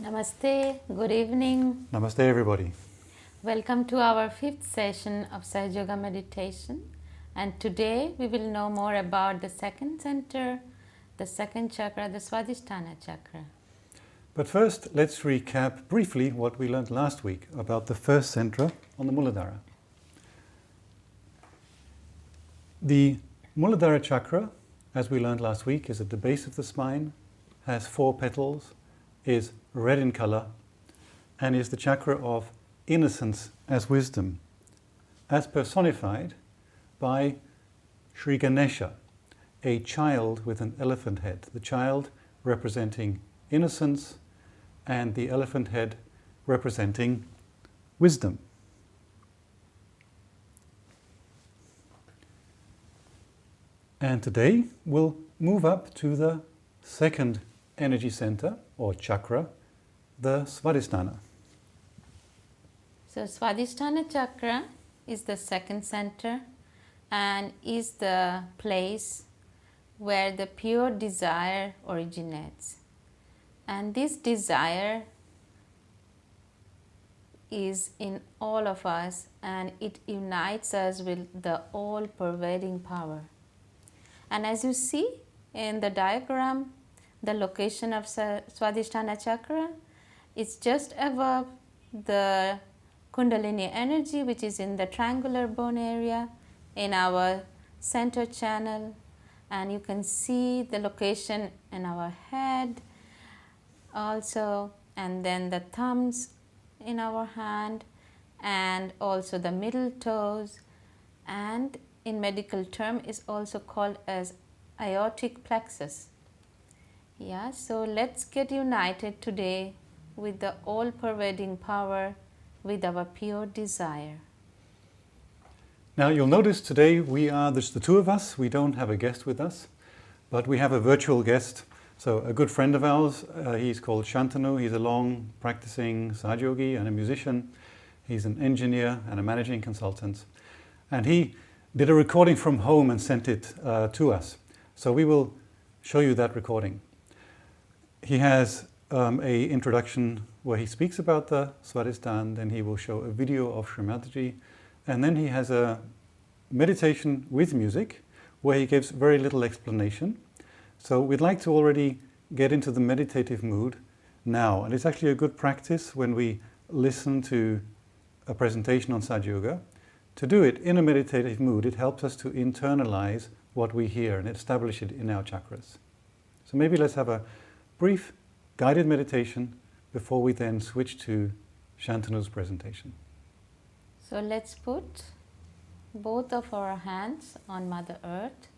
Namaste, good evening. Namaste, everybody. Welcome to our fifth session of Sahaja Yoga meditation. And today we will know more about the second center, the second chakra, the Swadhistana chakra. But first, let's recap briefly what we learned last week about the first centra on the Muladhara. The Muladhara chakra, as we learned last week, is at the base of the spine, has 4 petals, is red in color, and is the chakra of innocence as wisdom, as personified by Sri Ganesha, a child with an elephant head. The child representing innocence and the elephant head representing wisdom. And today we'll move up to the second energy center or chakra, the Swadhisthana. So Swadhisthana chakra is the second center and is the place where the pure desire originates. And this desire is in all of us and it unites us with the all-pervading power. And as you see in the diagram, the location of Swadhisthana chakra is just above the Kundalini energy, which is in the triangular bone area in our center channel. And you can see the location in our head also, and then the thumbs in our hand, and also the middle toes, and in medical term is also called as aortic plexus. Yeah, so let's get united today with the all-pervading power, with our pure desire. Now you'll notice today we are just the two of us. We don't have a guest with us, but we have a virtual guest. So a good friend of ours, he's called Shantanu. He's a long practicing Sahaja Yogi and a musician. He's an engineer and a managing consultant. And he did a recording from home and sent it to us. So we will show you that recording. He has an introduction where he speaks about the Swadhisthana, then he will show a video of Srimataji, and then he has a meditation with music where he gives very little explanation. So we'd like to already get into the meditative mood now, and it's actually a good practice when we listen to a presentation on Sahaja Yoga to do it in a meditative mood. It helps us to internalize what we hear and establish it in our chakras. So maybe let's have a brief guided meditation before we then switch to Shantanu's presentation. So let's put both of our hands on Mother Earth.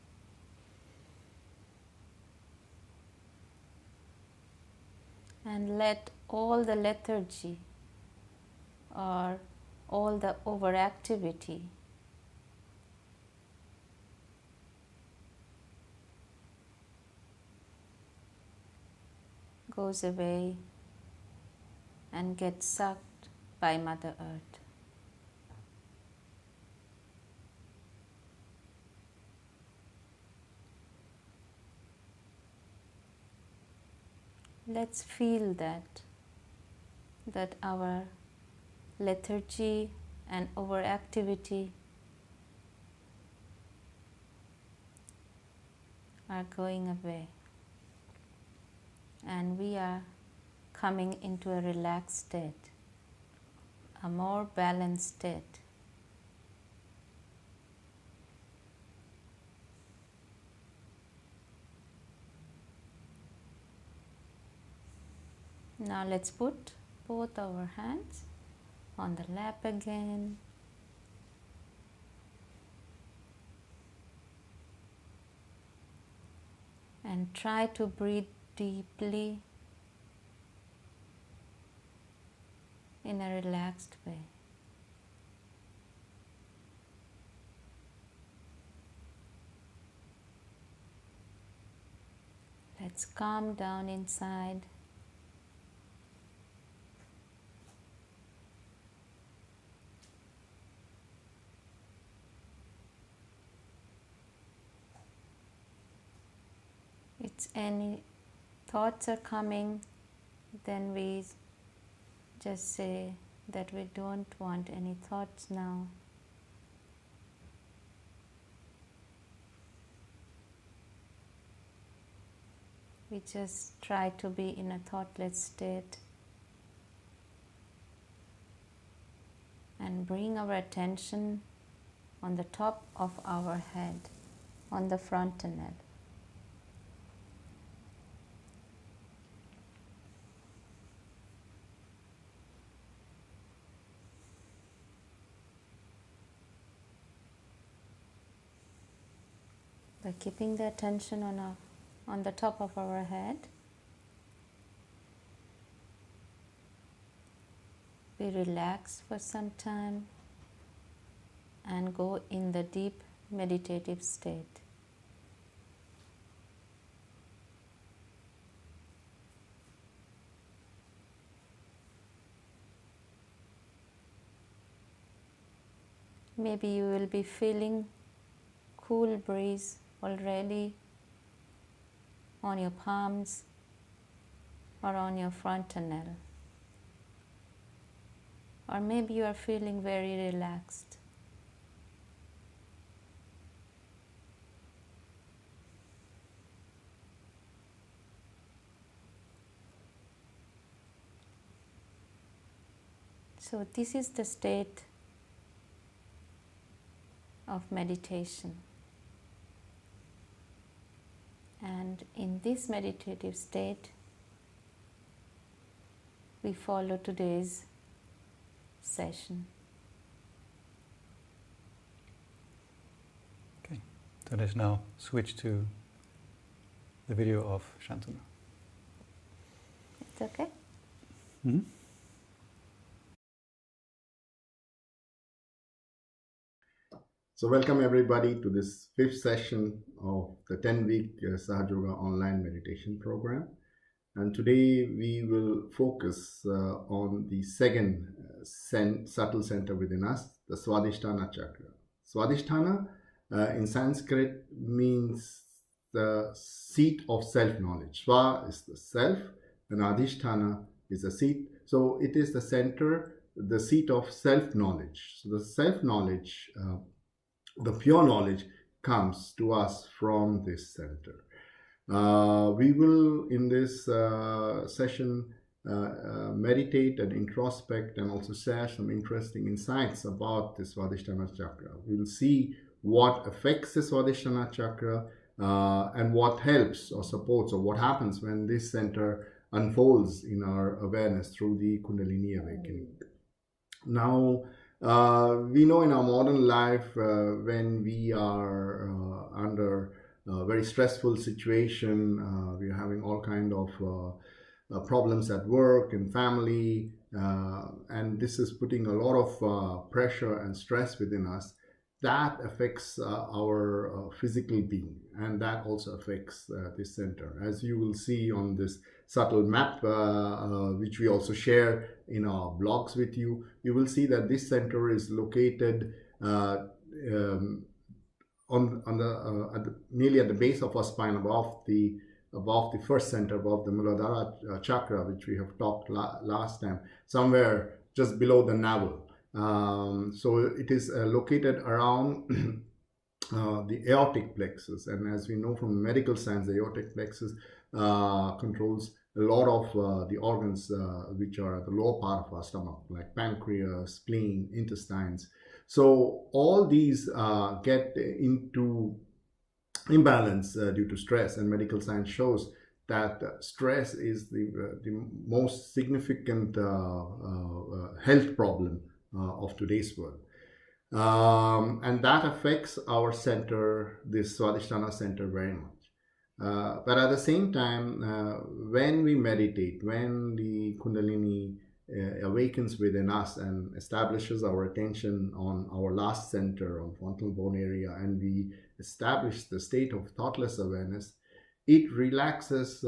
And let all the lethargy or all the overactivity goes away and gets sucked by Mother Earth. Let's feel that our lethargy and overactivity are going away, and we are coming into a relaxed state, a more balanced state. Now let's put both our hands on the lap again. And try to breathe deeply in a relaxed way. Let's calm down inside. It's any thoughts are coming, then we just say that we don't want any thoughts now. We just try to be in a thoughtless state and bring our attention on the top of our head, on the frontal. By keeping the attention on the top of our head, we relax for some time and go in the deep meditative state. Maybe you will be feeling cool breeze already on your palms or on your frontal. Or maybe you are feeling very relaxed. So this is the state of meditation. And in this meditative state, we follow today's session. Okay, so let's now switch to the video of Shantanu. It's okay? Mm-hmm. So welcome everybody to this 5th session of the 10-week Sahaja Yoga online meditation program. And today we will focus on the second subtle center within us, the Swadhistana Chakra. Swadhisthana in Sanskrit means the seat of self-knowledge. Swa is the self and Adhisthana is the seat. So it is the center, the seat of self-knowledge. So the self-knowledge, the pure knowledge comes to us from this center. We will in this session meditate and introspect and also share some interesting insights about the Swadhisthana Chakra. We'll see what affects the Swadhisthana Chakra and what helps or supports or what happens when this center unfolds in our awareness through the Kundalini awakening. Now, we know in our modern life when we are under a very stressful situation, we are having all kind of problems at work and family, and this is putting a lot of pressure and stress within us. That affects our physical being, and that also affects this center. As you will see on this subtle map, which we also share in our blogs with you, you will see that this center is located nearly at the base of our spine, above the first center, above the Muladhara chakra, which we have talked last time, somewhere just below the navel. So it is located around the aortic plexus, and as we know from medical science, the aortic plexus controls a lot of the organs which are at the lower part of our stomach, like pancreas, spleen, intestines. So all these get into imbalance due to stress, and medical science shows that stress is the most significant health problem of today's world. And that affects our center, this Swadhisthana center, very much. But at the same time, when we meditate, when the Kundalini awakens within us and establishes our attention on our last center, on frontal bone area, and we establish the state of thoughtless awareness, it relaxes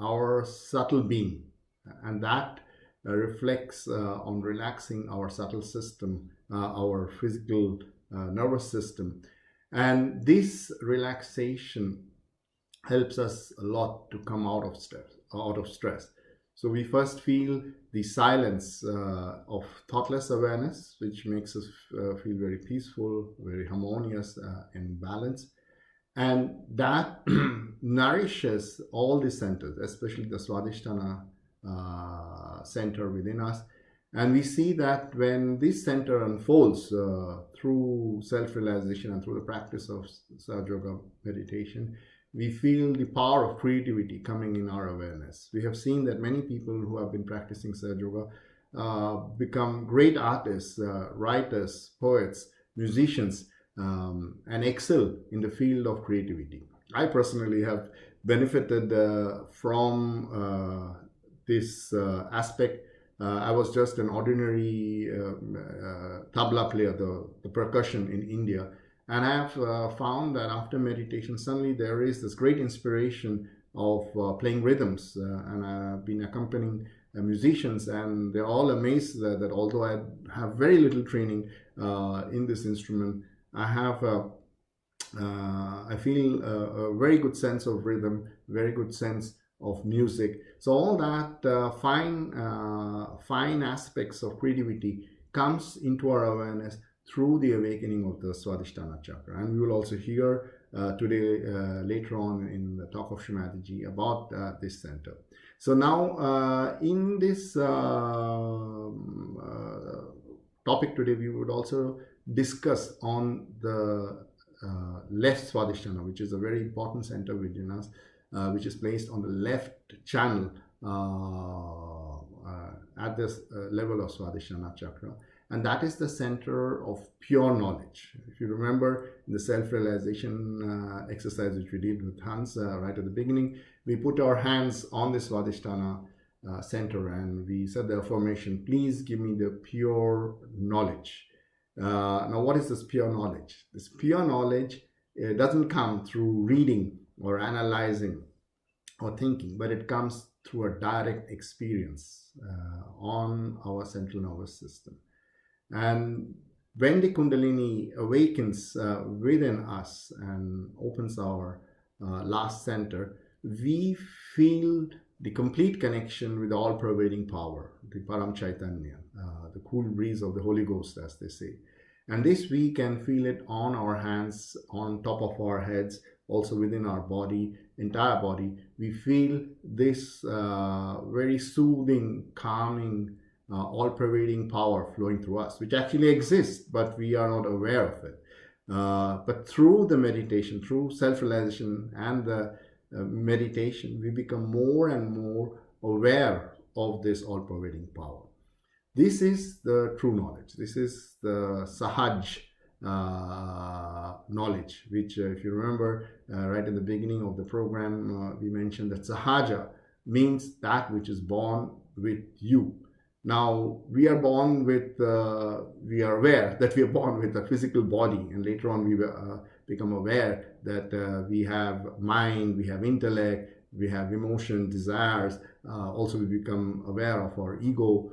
our subtle being, and that reflects on relaxing our subtle system, our physical nervous system. And this relaxation helps us a lot to come out of out of stress. So we first feel the silence of thoughtless awareness, which makes us feel very peaceful, very harmonious, and balanced. And that nourishes all the centers, especially the Swadhistana center within us. And we see that when this center unfolds through self-realization and through the practice of Sahaja Yoga meditation, we feel the power of creativity coming in our awareness. We have seen that many people who have been practicing Sahaja Yoga become great artists, writers, poets, musicians, and excel in the field of creativity. I personally have benefited from this aspect. I was just an ordinary tabla player, the percussion in India. And I have found that after meditation, suddenly there is this great inspiration of playing rhythms. And I've been accompanying musicians, and they're all amazed that although I have very little training in this instrument, I feel a very good sense of rhythm, very good sense of music. So all that fine aspects of creativity comes into our awareness through the awakening of the Swadhistana chakra. And we will also hear today, later on in the talk of Srimati about this center. So now in this topic today, we would also discuss on the left Swadhisthana, which is a very important center within us, which is placed on the left channel at this level of Swadhisthana chakra. And that is the center of pure knowledge. If you remember in the self-realization exercise which we did with Hans right at the beginning, we put our hands on the Swadhisthana center and we said the affirmation, please give me the pure knowledge. Now, what is this pure knowledge? This pure knowledge doesn't come through reading or analyzing or thinking, but it comes through a direct experience on our central nervous system. And when the Kundalini awakens within us and opens our last center, we feel the complete connection with all-pervading power, the Param Chaitanya, the cool breeze of the Holy Ghost, as they say. And this we can feel it on our hands, on top of our heads, also within our body, entire body. We feel this very soothing, calming, all-pervading power flowing through us, which actually exists, but we are not aware of it. But through the meditation, through self-realization and the meditation, we become more and more aware of this all-pervading power. This is the true knowledge. This is the Sahaj knowledge, which if you remember right in the beginning of the program, we mentioned that Sahaja means that which is born with you. Now, we are born with, we are aware that we are born with a physical body, and later on we become aware that we have mind, we have intellect, we have emotion, desires. Also, we become aware of our ego,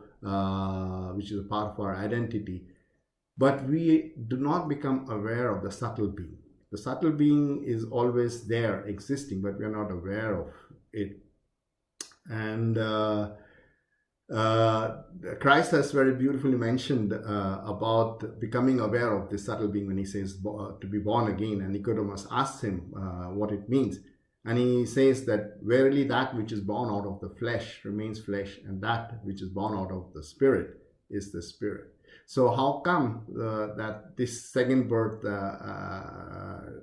which is a part of our identity. But we do not become aware of the subtle being. The subtle being is always there, existing, but we are not aware of it. And Christ has very beautifully mentioned about becoming aware of this subtle being when he says to be born again, and Nicodemus asks him what it means. And he says that verily that which is born out of the flesh remains flesh, and that which is born out of the spirit is the spirit. So how come that this second birth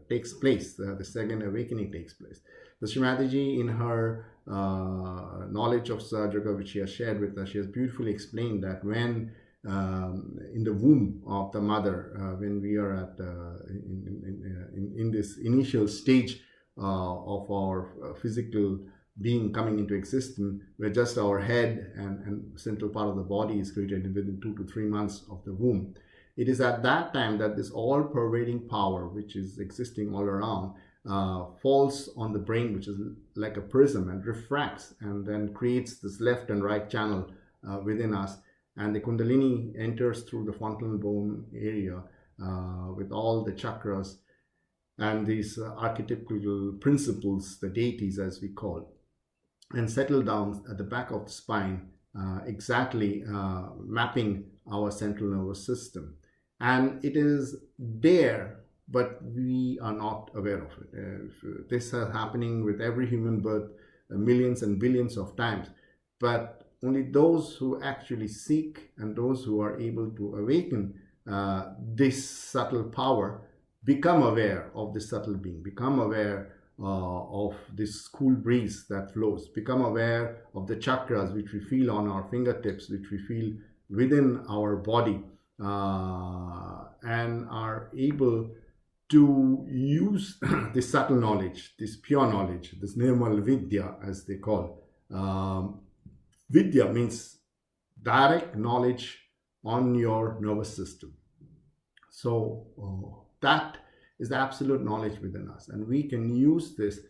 takes place, the second awakening takes place? The Srimati Ji, in her knowledge of Sahaja Yoga, which she has shared with us, she has beautifully explained that when in the womb of the mother, when we are at in this initial stage of our physical being coming into existence, where just our head and central part of the body is created within 2 to 3 months of the womb. It is at that time that this all-pervading power, which is existing all around, falls on the brain, which is like a prism, and refracts and then creates this left and right channel within us. And the Kundalini enters through the frontal bone area with all the chakras and these archetypical principles, the deities as we call. and settle down at the back of the spine, exactly mapping our central nervous system. And it is there, but we are not aware of it. This is happening with every human birth millions and billions of times, but only those who actually seek and those who are able to awaken this subtle power become aware of this subtle being, become aware of this cool breeze that flows, become aware of the chakras which we feel on our fingertips, which we feel within our body, and are able to use this subtle knowledge, this pure knowledge, this nirmal vidya as they call. Vidya means direct knowledge on your nervous system. So that is the absolute knowledge within us, and we can use this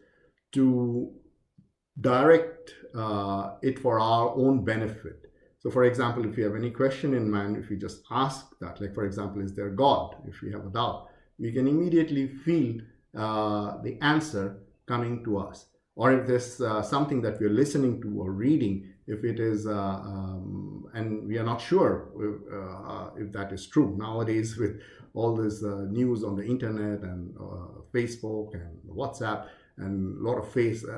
to direct it for our own benefit. So for example, if you have any question in mind, if you just ask that, like for example, is there God? If we have a doubt, we can immediately feel the answer coming to us. Or if there's something that we're listening to or reading, if it is, and we are not sure if that is true. Nowadays, with all this news on the internet and Facebook and WhatsApp and a lot of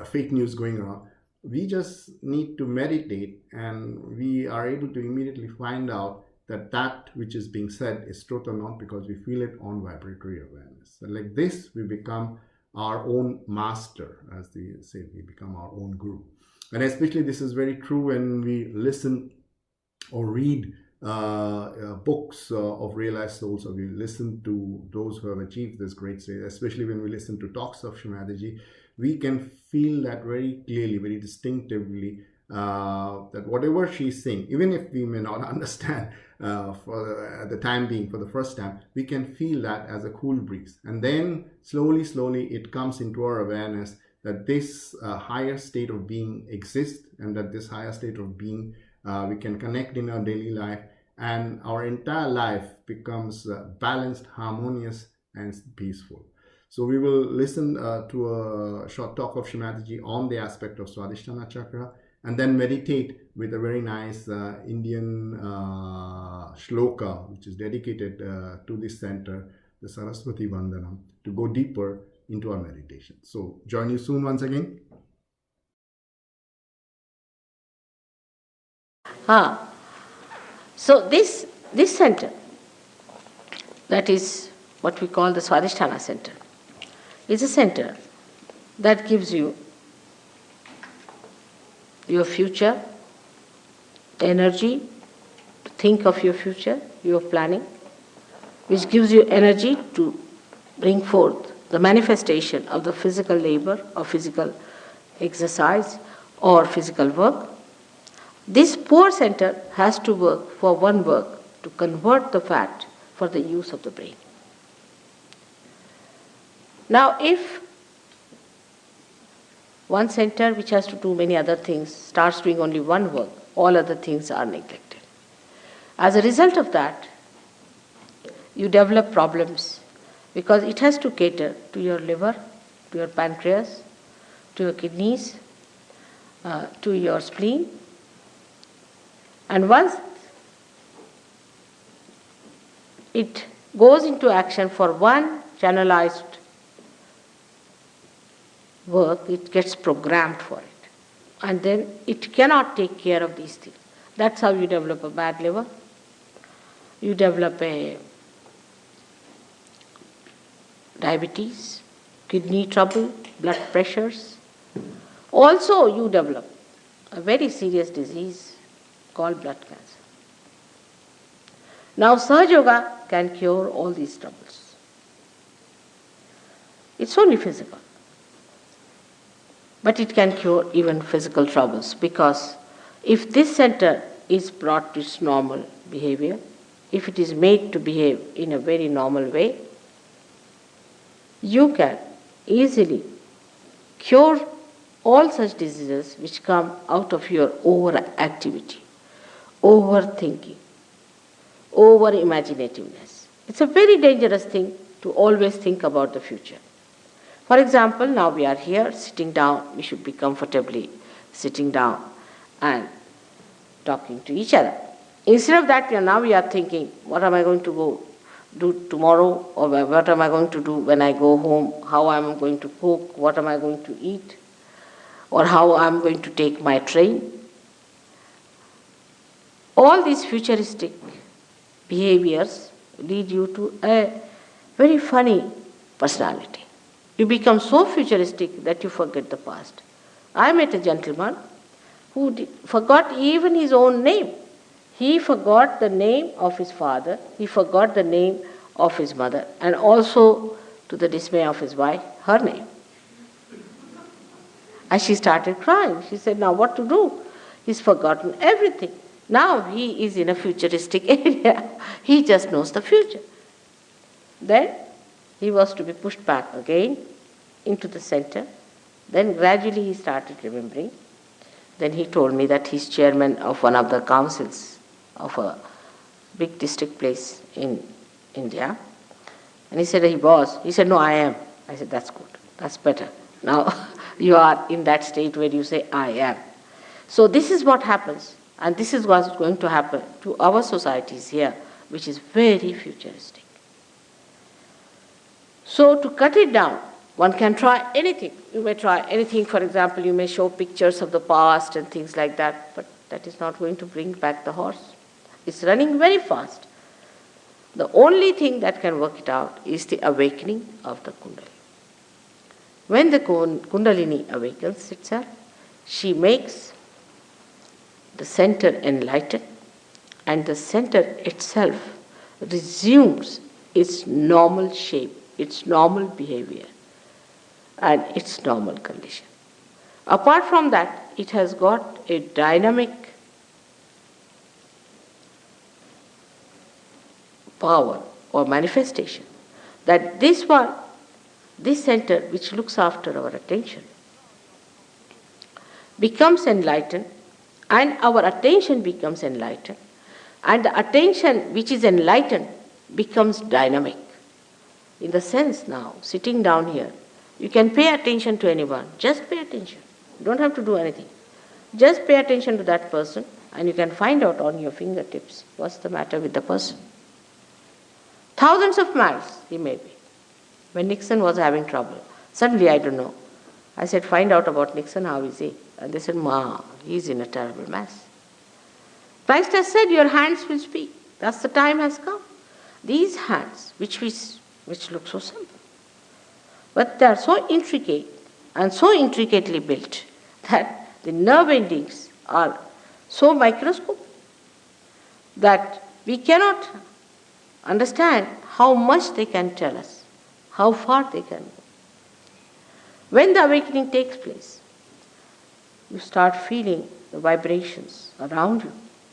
fake news going around, we just need to meditate, and we are able to immediately find out that that which is being said is truth or not, because we feel it on vibratory awareness. So like this, we become our own master, as they say, we become our own guru. And especially this is very true when we listen or read books of realized souls, or we listen to those who have achieved this great state, especially when we listen to talks of Shrimadaji, we can feel that very clearly, very distinctively, that whatever she's saying, even if we may not understand at the time being, for the first time, we can feel that as a cool breeze. And then slowly it comes into our awareness that this higher state of being exists, and that this higher state of being we can connect in our daily life, and our entire life becomes balanced, harmonious, and peaceful. So we will listen to a short talk of Shrimadaji on the aspect of Swadhistana chakra, and then meditate with a very nice Indian shloka, which is dedicated to this center, the Saraswati Vandanam, to go deeper into our meditation. So join you soon once again. So this center, that is what we call the Swadhisthana center, is a center that gives you your future energy, to think of your future, your planning, which gives you energy to bring forth the manifestation of the physical labor or physical exercise or physical work. This poor center has to work for one work, to convert the fat for the use of the brain. Now, if one center which has to do many other things starts doing only one work, all other things are neglected. As a result of that, you develop problems, because it has to cater to your liver, to your pancreas, to your kidneys, to your spleen. And once it goes into action for one channelized work, it gets programmed for it. And then it cannot take care of these things. That's how you develop a bad liver. You develop a diabetes, kidney trouble, blood pressures. Also, you develop a very serious disease called blood cancer. Now, Sahaja Yoga can cure all these troubles. It's only physical. But it can cure even physical troubles, because if this center is brought to its normal behavior, if it is made to behave in a very normal way, you can easily cure all such diseases which come out of your overactivity, overthinking, over-imaginativeness. It's a very dangerous thing to always think about the future. For example, now we are here sitting down, we should be comfortably sitting down and talking to each other. Instead of that, now we are thinking, what am I going to go do tomorrow, or what am I going to do when I go home, how am I going to cook, what am I going to eat, or how I'm going to take my train. All these futuristic behaviors lead you to a very funny personality. You become so futuristic that you forget the past. I met a gentleman who forgot even his own name. He forgot the name of his father, he forgot the name of his mother, and also, to the dismay of his wife, her name. And she started crying. She said, now what to do? He's forgotten everything. Now he is in a futuristic area. He just knows the future. Then he was to be pushed back again into the center. Then gradually he started remembering. Then he told me that he's chairman of one of the councils of a big district place in India. And he said he was. He said, no, I am. I said, that's good. That's better. Now you are in that state where you say, I am. So this is what happens. And this is what's going to happen to our societies here, which is very futuristic. So to cut it down, one can try anything. You may try anything. For example, you may show pictures of the past and things like that, but that is not going to bring back the horse. It's running very fast. The only thing that can work it out is the awakening of the Kundalini. When the Kundalini awakens itself, she makes the center enlighten, and the center itself resumes its normal shape, its normal behavior, and its normal condition. Apart from that, it has got a dynamic power or manifestation that this center which looks after our attention becomes enlightened, and our attention becomes enlightened, and the attention which is enlightened becomes dynamic. In the sense now, sitting down here, you can pay attention to anyone, just pay attention. You don't have to do anything. Just pay attention to that person and you can find out on your fingertips what's the matter with the person. Thousands of miles he may be. When Nixon was having trouble, suddenly, I don't know, I said, find out about Nixon, how is he? And they said, Ma, he's in a terrible mess. Christ has said, your hands will speak. That's the time has come. These hands, which look so simple, but they are so intricate and so intricately built that the nerve endings are so microscopic that we cannot understand how much they can tell us, how far they can go. When the awakening takes place, you start feeling the vibrations around you,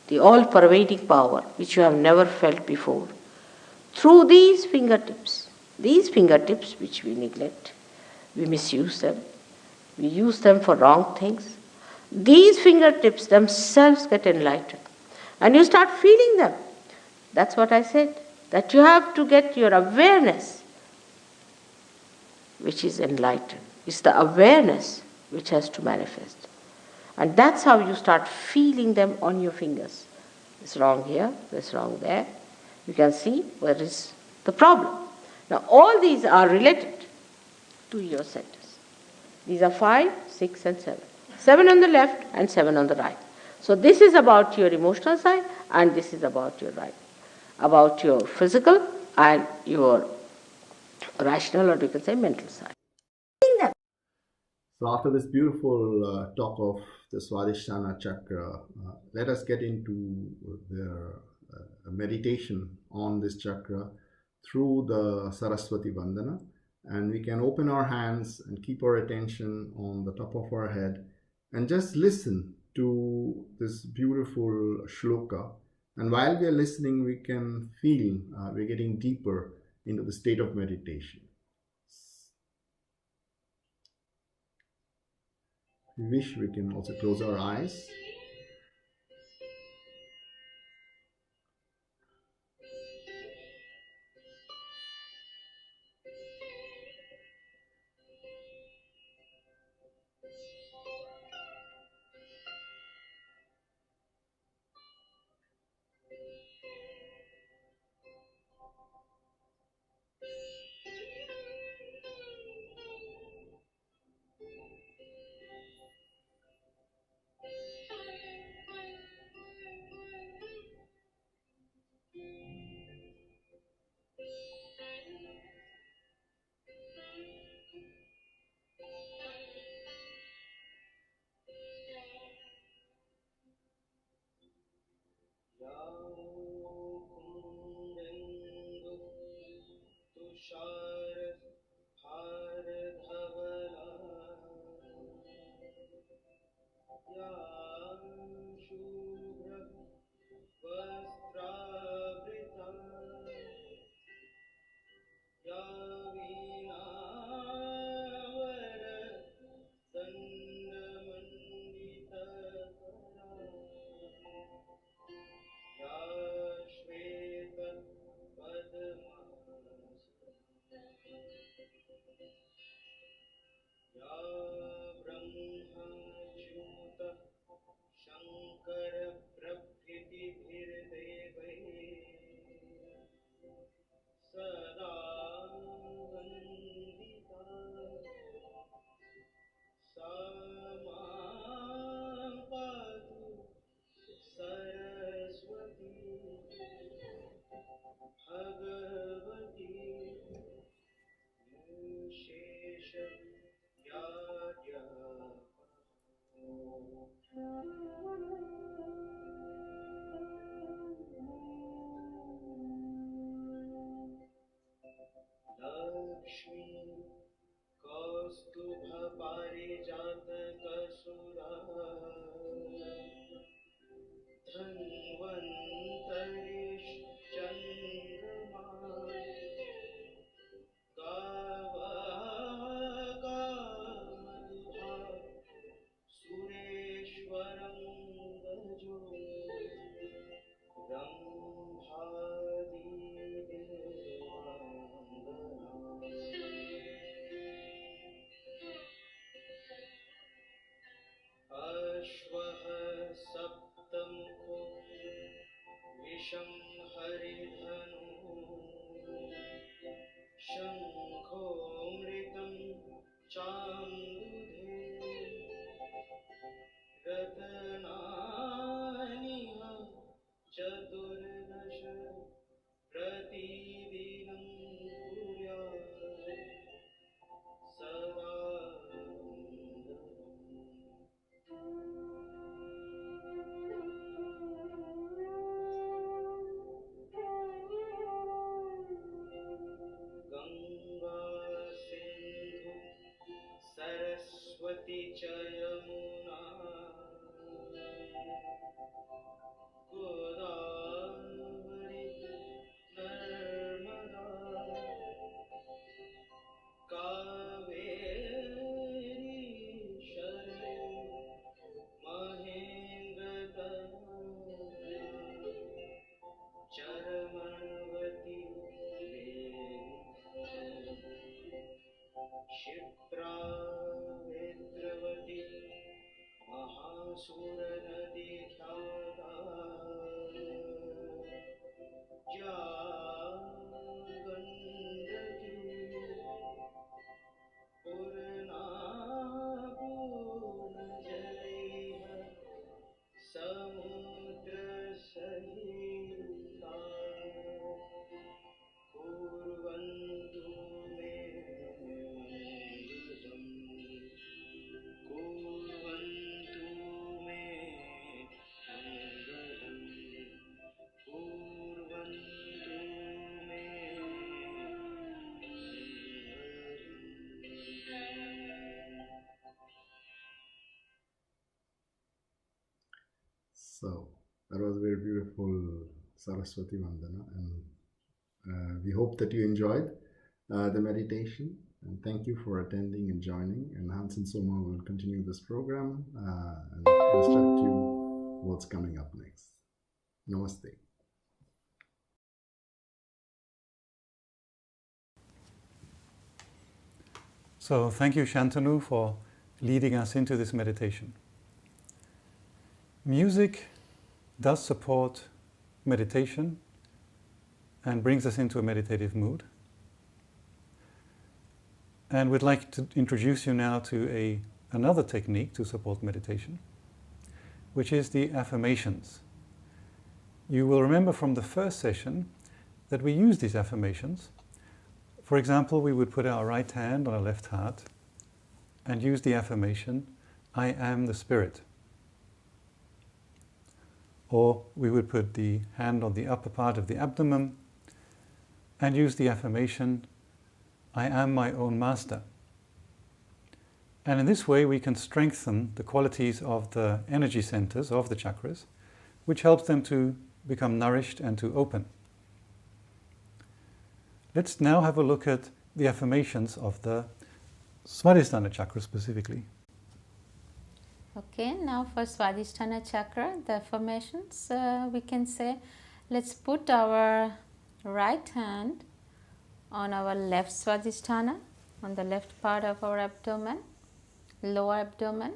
the all-pervading power which you have never felt before. Through these fingertips which we neglect, we misuse them, we use them for wrong things. These fingertips themselves get enlightened and you start feeling them. That's what I said, that you have to get your awareness which is enlightened. It's the awareness which has to manifest. And that's how you start feeling them on your fingers. It's wrong here, it's wrong there. You can see where is the problem. Now all these are related to your centers. These are 5, 6 and 7. 7 on the left and 7 on the right. So this is about your emotional side and this is about your right. About your physical and your rational, or you can say mental side. So after this beautiful talk of the Swadhistana Chakra, let us get into the meditation on this chakra through the Saraswati Vandana. And we can open our hands and keep our attention on the top of our head and just listen to this beautiful shloka. And while we are listening, we can feel we're getting deeper into the state of meditation. If we wish, we can also close our eyes. या ब्रह्मच्युत शङ्कर प्रभृतिभिर्देवैः सदा वन्दिता सा मां पातु सरस्वती भगवती लक्ष्मी कौस्तुभपारिजातकसुरा धन्वन्तरिश्चन्द्रमा गावकामधुधा सुरेश्वरं गजो अश्वः सप्तमुखो विषं हरिधनु शङ्खो मृतं चान्दुधे रतनानिह चतुर्दश प्रतिदिनं कुर्यात् सदा गङ्गा सिन्धु सरस्वती च यमुना गोदावरी नर्मदा कावेरी शरण्यो महेन्द्रतनया चरमणवती क्षिप्रा वेद्रवती महासुरनदी ख्याता जागण्डकी पूर्णा पूर्णजलैः समुद्रसहिता कुर्वन्तु मे मङ्गलम् कुर्वन्तु मे मङ्गलम् कुर्वन्तु मे मङ्गलम्। So that was very beautiful Saraswati Vandana, and we hope that you enjoyed the meditation. And thank you for attending and joining. And Hans and Soma will continue this program and instruct you what's coming up next. Namaste. So thank you, Shantanu, for leading us into this meditation. Music does support meditation and brings us into a meditative mood. And we'd like to introduce you now to another technique to support meditation, which is the affirmations. You will remember from the first session that we use these affirmations. For example, we would put our right hand on our left heart and use the affirmation, I am the Spirit. Or we would put the hand on the upper part of the abdomen and use the affirmation, I am my own master. And in this way we can strengthen the qualities of the energy centers of the chakras, which helps them to become nourished and to open. Let's now have a look at the affirmations of the Swadhistana chakra specifically. Okay, now for Swadhistana chakra, the affirmations, we can say, let's put our right hand on our left Swadhisthana, on the left part of our abdomen, lower abdomen,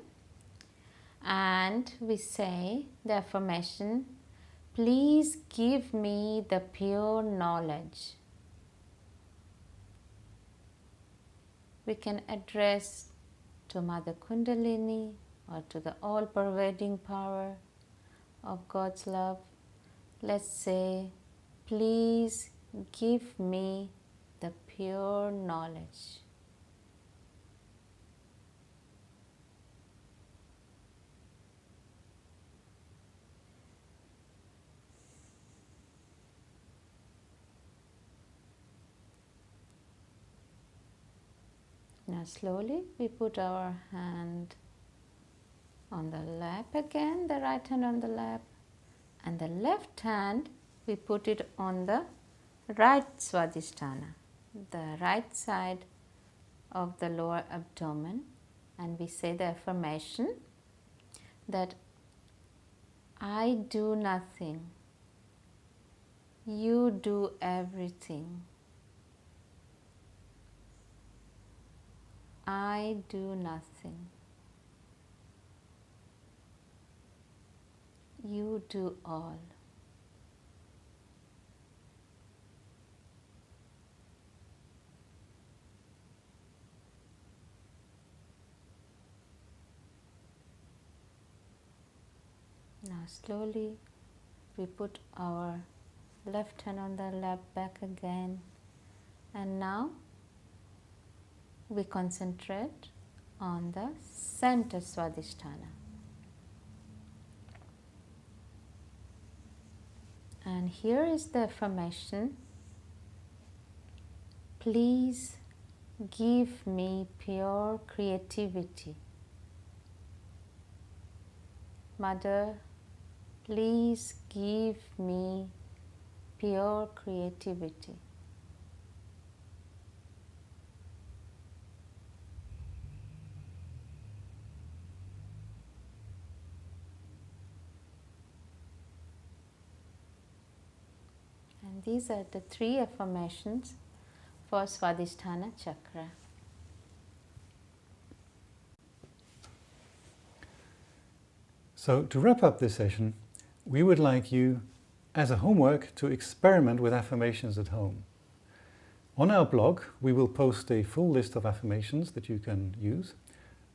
and we say the affirmation, please give me the pure knowledge. We can address to Mother Kundalini or to the all-pervading power of God's love. Let's say, please give me the pure knowledge. Now slowly we put our hand on the lap again, the right hand on the lap, and the left hand we put it on the right Swadhistana, the right side of the lower abdomen, and we say the affirmation that I do nothing, you do everything. I do nothing, you do all. Now slowly we put our left hand on the lap back again, and now we concentrate on the center Swadhisthana. And here is the affirmation, please give me pure creativity. Mother, please give me pure creativity. And these are the 3 affirmations for Swadhisthana Chakra. So to wrap up this session, we would like you, as a homework, to experiment with affirmations at home. On our blog, we will post a full list of affirmations that you can use,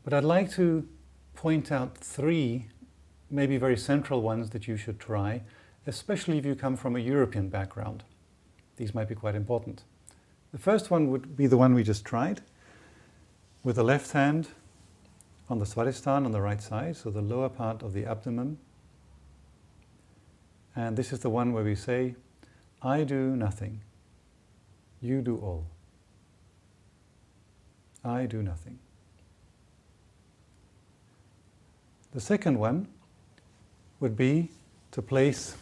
but I'd like to point out 3 maybe very central ones that you should try, especially if you come from a European background. These might be quite important. The first one would be the one we just tried, with the left hand on the Swadhisthana on the right side, so the lower part of the abdomen. And this is the one where we say, I do nothing, you do all. I do nothing. The second one would be to place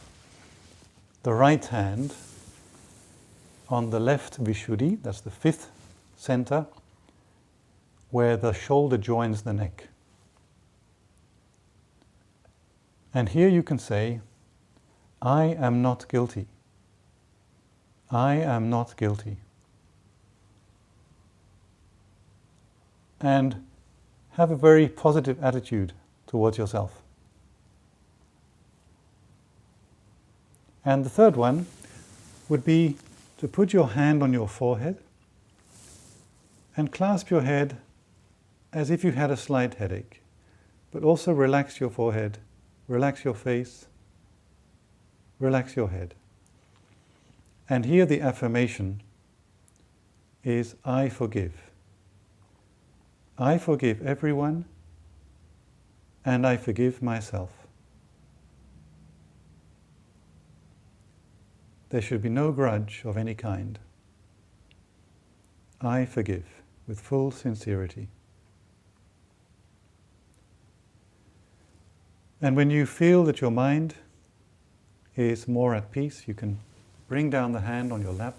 the right hand on the left Vishuddhi, that's the 5th center, where the shoulder joins the neck. And here you can say, I am not guilty. I am not guilty. And have a very positive attitude towards yourself. And the third one would be to put your hand on your forehead and clasp your head as if you had a slight headache, but also relax your forehead, relax your face, relax your head. And here the affirmation is, I forgive. I forgive everyone, and I forgive myself. There should be no grudge of any kind. I forgive with full sincerity. And when you feel that your mind is more at peace, you can bring down the hand on your lap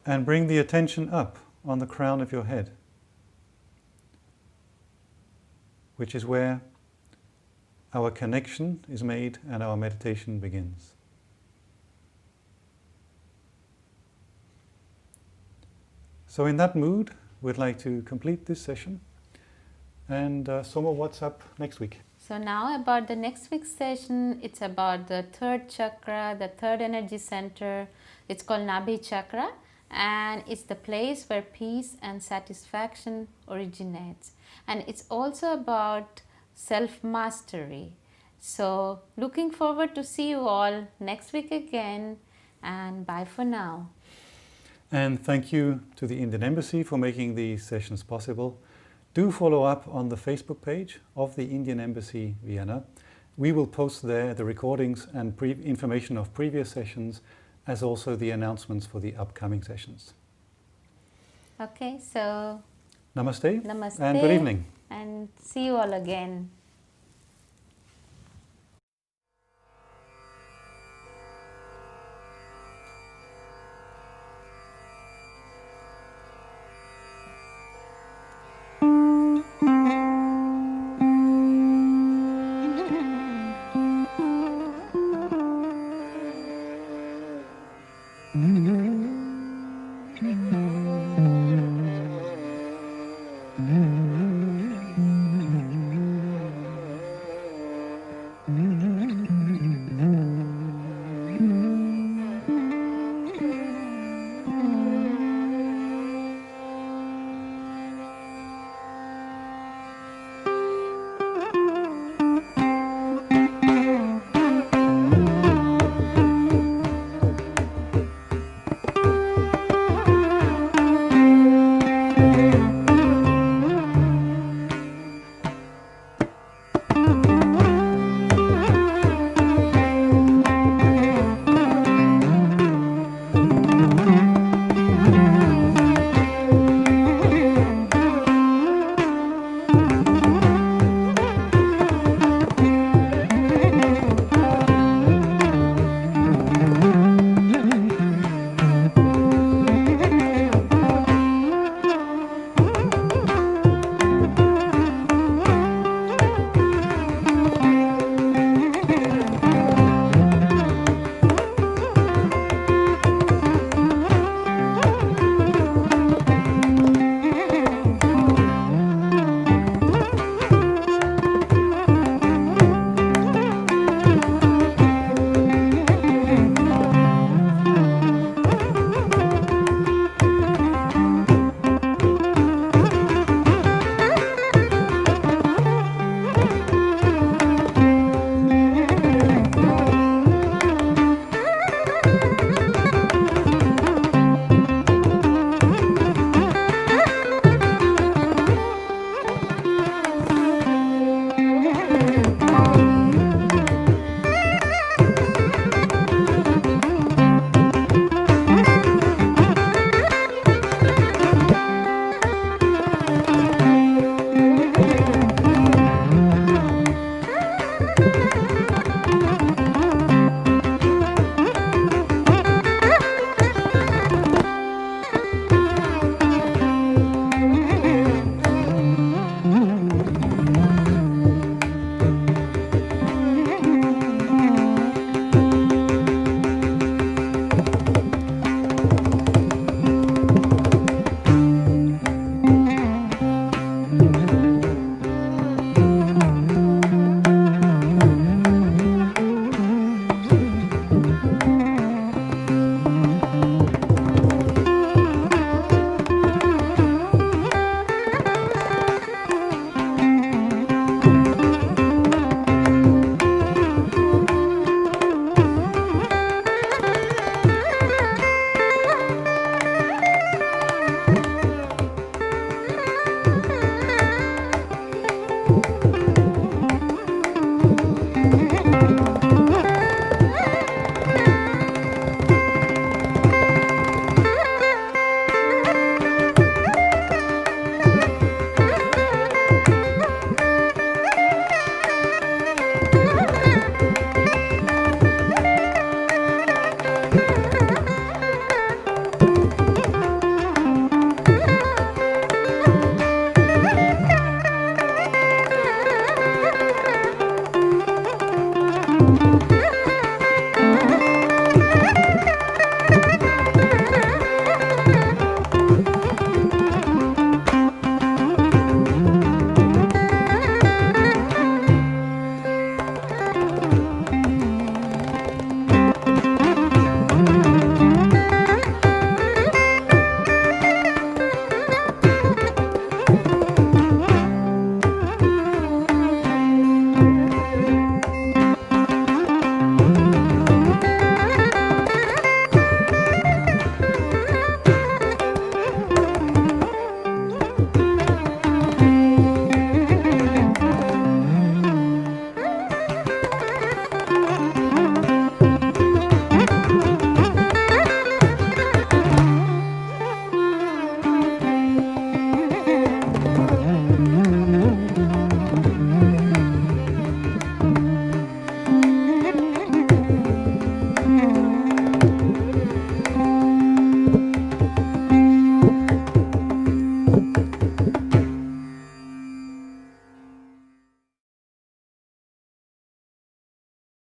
and bring the attention up on the crown of your head, which is where our connection is made and our meditation begins. So in that mood, we'd like to complete this session. And Soma, what's up next week? So now about the next week's session, it's about the third chakra, the third energy center. It's called Nabhi Chakra, and it's the place where peace and satisfaction originates. And it's also about self-mastery. So looking forward to see you all next week again, and bye for now. And thank you to the Indian Embassy for making these sessions possible. Do follow up on the Facebook page of the Indian Embassy Vienna. We will post there the recordings and information of previous sessions, as also the announcements for the upcoming sessions. Okay, so Namaste, namaste and good evening. and see you all again. Mm-hmm.